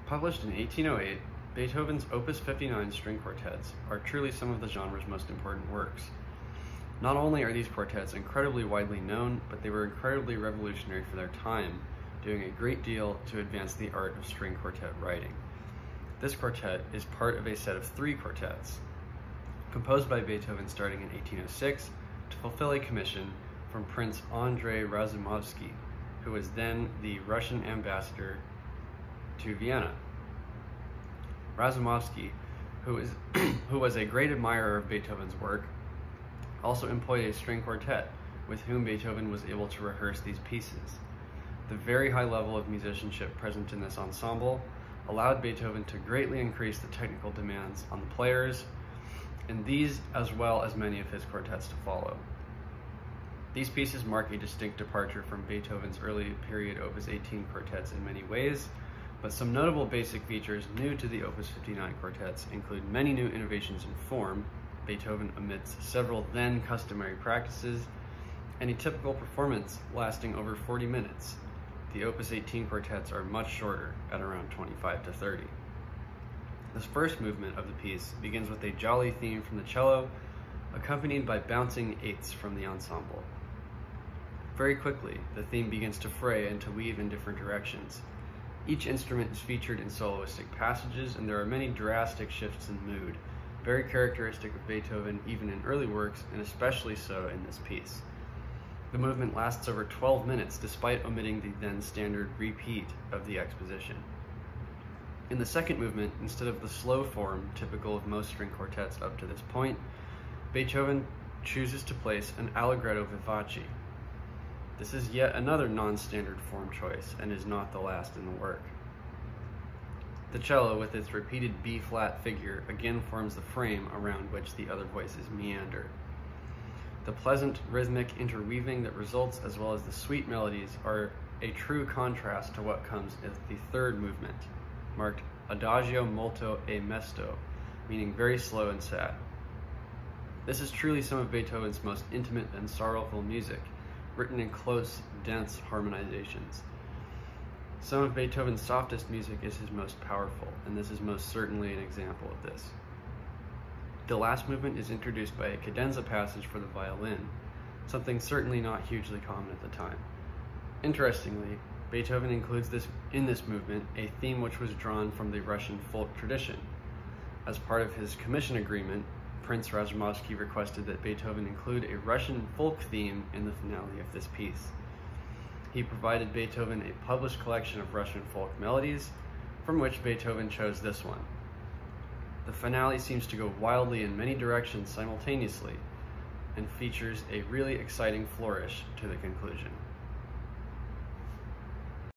Published in 1808, Beethoven's Opus 59 string quartets are truly some of the genre's most important works. Not only are these quartets incredibly widely known, but they were incredibly revolutionary for their time, doing a great deal to advance the art of string quartet writing. This quartet is part of a set of 3 quartets, composed by Beethoven starting in 1806 to fulfill a commission from Prince Andrei Razumovsky, who was then the Russian ambassador to Vienna. Razumovsky, who was a great admirer of Beethoven's work, also employed a string quartet with whom Beethoven was able to rehearse these pieces. The very high level of musicianship present in this ensemble allowed Beethoven to greatly increase the technical demands on the players, and these as well as many of his quartets to follow. These pieces mark a distinct departure from Beethoven's early period Opus 18 quartets in many ways, but some notable basic features new to the Opus 59 quartets include many new innovations in form. Beethoven omits several then customary practices, and a typical performance lasting over 40 minutes. The Opus 18 quartets are much shorter, at around 25 to 30. This first movement of the piece begins with a jolly theme from the cello, accompanied by bouncing eighths from the ensemble. Very quickly, the theme begins to fray and to weave in different directions. Each instrument is featured in soloistic passages, and there are many drastic shifts in mood, very characteristic of Beethoven even in early works, and especially so in this piece. The movement lasts over 12 minutes despite omitting the then standard repeat of the exposition. In the second movement, instead of the slow form typical of most string quartets up to this point, Beethoven chooses to place an allegretto vivace. This is yet another non-standard form choice and is not the last in the work. The cello, with its repeated B-flat figure, again forms the frame around which the other voices meander. The pleasant rhythmic interweaving that results, as well as the sweet melodies, are a true contrast to what comes as the third movement, marked Adagio molto e mesto, meaning very slow and sad. This is truly some of Beethoven's most intimate and sorrowful music, written in close, dense harmonizations. Some of Beethoven's softest music is his most powerful, and this is most certainly an example of this. The last movement is introduced by a cadenza passage for the violin, something certainly not hugely common at the time. Interestingly, Beethoven includes in this movement a theme which was drawn from the Russian folk tradition. As part of his commission agreement, Prince Razumovsky requested that Beethoven include a Russian folk theme in the finale of this piece. He provided Beethoven a published collection of Russian folk melodies, from which Beethoven chose this one. The finale seems to go wildly in many directions simultaneously, and features a really exciting flourish to the conclusion.